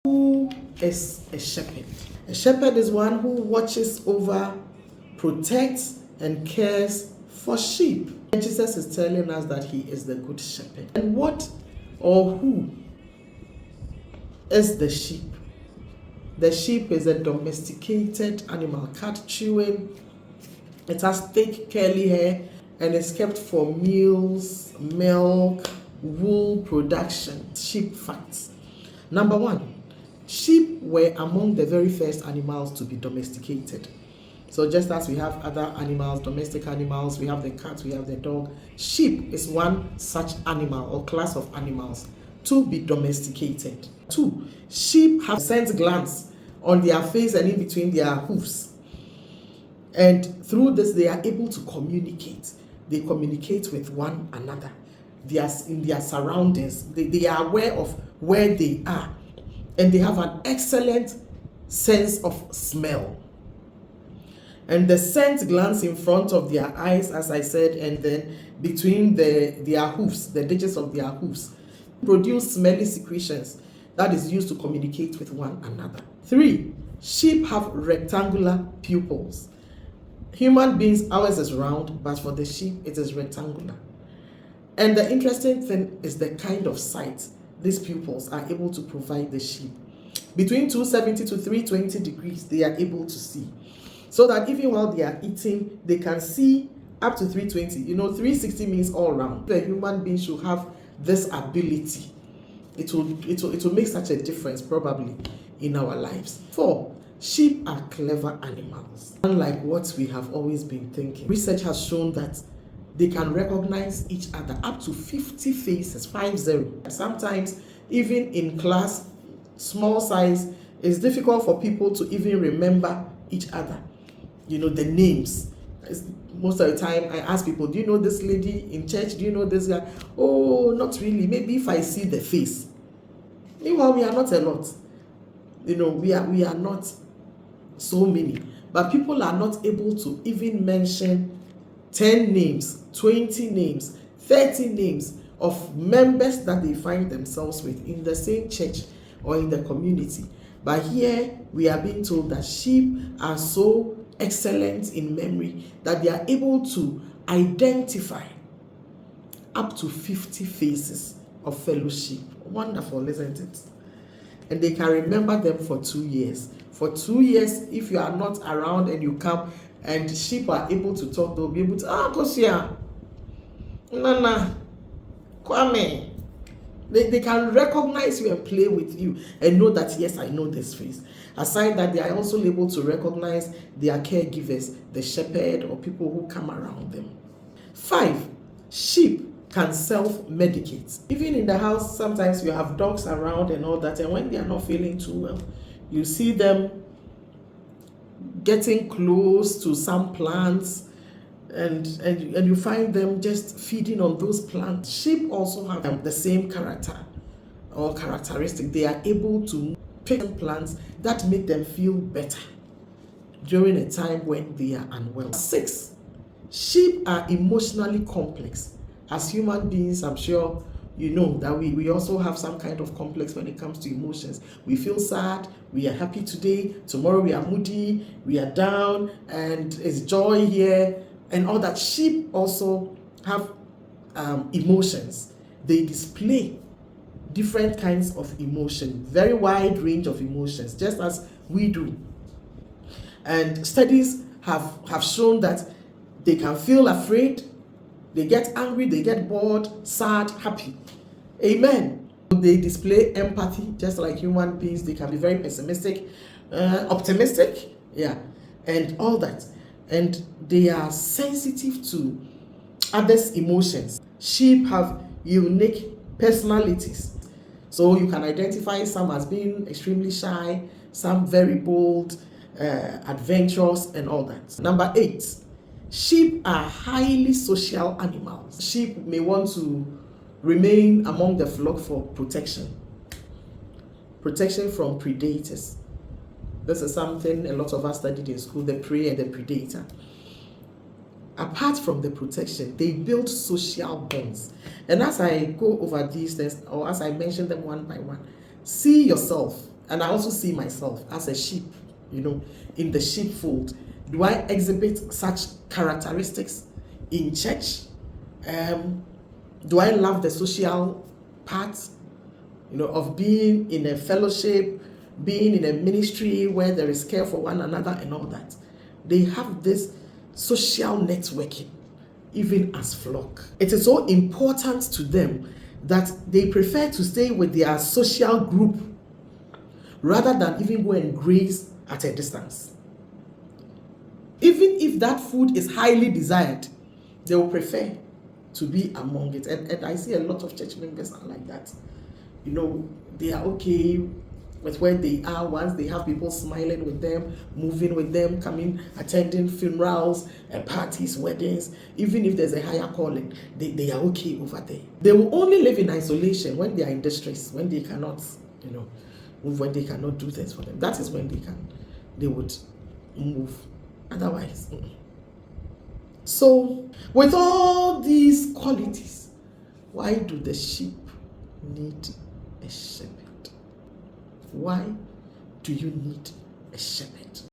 Who is a shepherd? A shepherd is one who watches over, protects, and cares for sheep. And Jesus is telling us that he is the good shepherd. And what or who is the sheep? The sheep is a domesticated animal, cat chewing. It has thick curly hair and is kept for meals, milk, wool production. Sheep facts. Number one, sheep were among the very first animals to be domesticated. So just as we have other animals, domestic animals, we have the cat, we have the dog, sheep is one such animal or class of animals to be domesticated. Two, sheep have scent glands on their face and in between their hoofs. And through this, they are able to communicate. They communicate with one another. They are in their surroundings. They are aware of where they are. And they have an excellent sense of smell. And the scent glands in front of their eyes, as I said, and then between their hoofs, the digits of their hoofs, produce smelly secretions that is used to communicate with one another. 3, sheep have rectangular pupils. Human beings, ours is round, but for the sheep, it is rectangular. And the interesting thing is the kind of sight these pupils are able to provide the sheep. Between 270 to 320 degrees, they are able to see. So that even while they are eating, they can see up to 320. 360 means all round. The human being should have this ability. It will make such a difference probably in our lives. 4, sheep are clever animals. Unlike what we have always been thinking. Research has shown that they can recognize each other up to 50 faces, 50. Sometimes even in class, small size, it's difficult for people to even remember each other. The names. Most of the time I ask people, do you know this lady in church? Do you know this guy? Oh, not really. Maybe if I see the face. Meanwhile, we are not a lot. We are not so many. But people are not able to even mention 10 names, 20 names, 30 names of members that they find themselves with in the same church or in the community. But here we are being told that sheep are so excellent in memory that they are able to identify up to 50 faces of fellow sheep. Wonderful, isn't it? And they can remember them for 2 years. For 2 years, if you are not around and you come and sheep are able to talk, they'll be able to, Kosia, Nana, Kwame. They can recognize you and play with you and know that, yes, I know this face. Aside that, they are also able to recognize their caregivers, the shepherd or people who come around them. 5, sheep can self-medicate. Even in the house, sometimes you have dogs around and all that, and when they are not feeling too well, you see them getting close to some plants and you find them just feeding on those plants. Sheep also have the same character or characteristic. They are able to pick plants that make them feel better during a time when they are unwell. 6, sheep are emotionally complex. As human beings, I'm sure you know that we also have some kind of complex when it comes to emotions. We feel sad, we are happy today, tomorrow we are moody, we are down, and it's joy here, and all that. Sheep also have emotions. They display different kinds of emotion, very wide range of emotions, just as we do. And studies have shown that they can feel afraid, they get angry, they get bored, sad, happy. Amen. They display empathy, just like human beings. They can be very pessimistic, optimistic, and all that. And they are sensitive to others' emotions. Sheep have unique personalities. So you can identify some as being extremely shy, some very bold, adventurous, and all that. Number 8, sheep are highly social animals. Sheep may want to remain among the flock for protection from predators. This is something a lot of us studied in school, the prey and the predator. Apart from the protection, they build social bonds. And as I go over these things, or as I mention them one by one, see yourself And I also see myself as a sheep, in the sheepfold. Do I exhibit such characteristics in church? Do I love the social part, of being in a fellowship, being in a ministry where there is care for one another and all that? They have this social networking, even as flock. It is so important to them that they prefer to stay with their social group rather than even go and graze at a distance. Even if that food is highly desired, they will prefer to be among it. And I see a lot of church members are like that. They are okay with where they are once they have people smiling with them, moving with them, coming, attending funerals and parties, weddings. Even if there's a higher calling, they are okay over there. They will only live in isolation when they are in distress, when they cannot, move, when they cannot do things for them. That is when they would move. Otherwise. So, with all these qualities, why do the sheep need a shepherd? Why do you need a shepherd?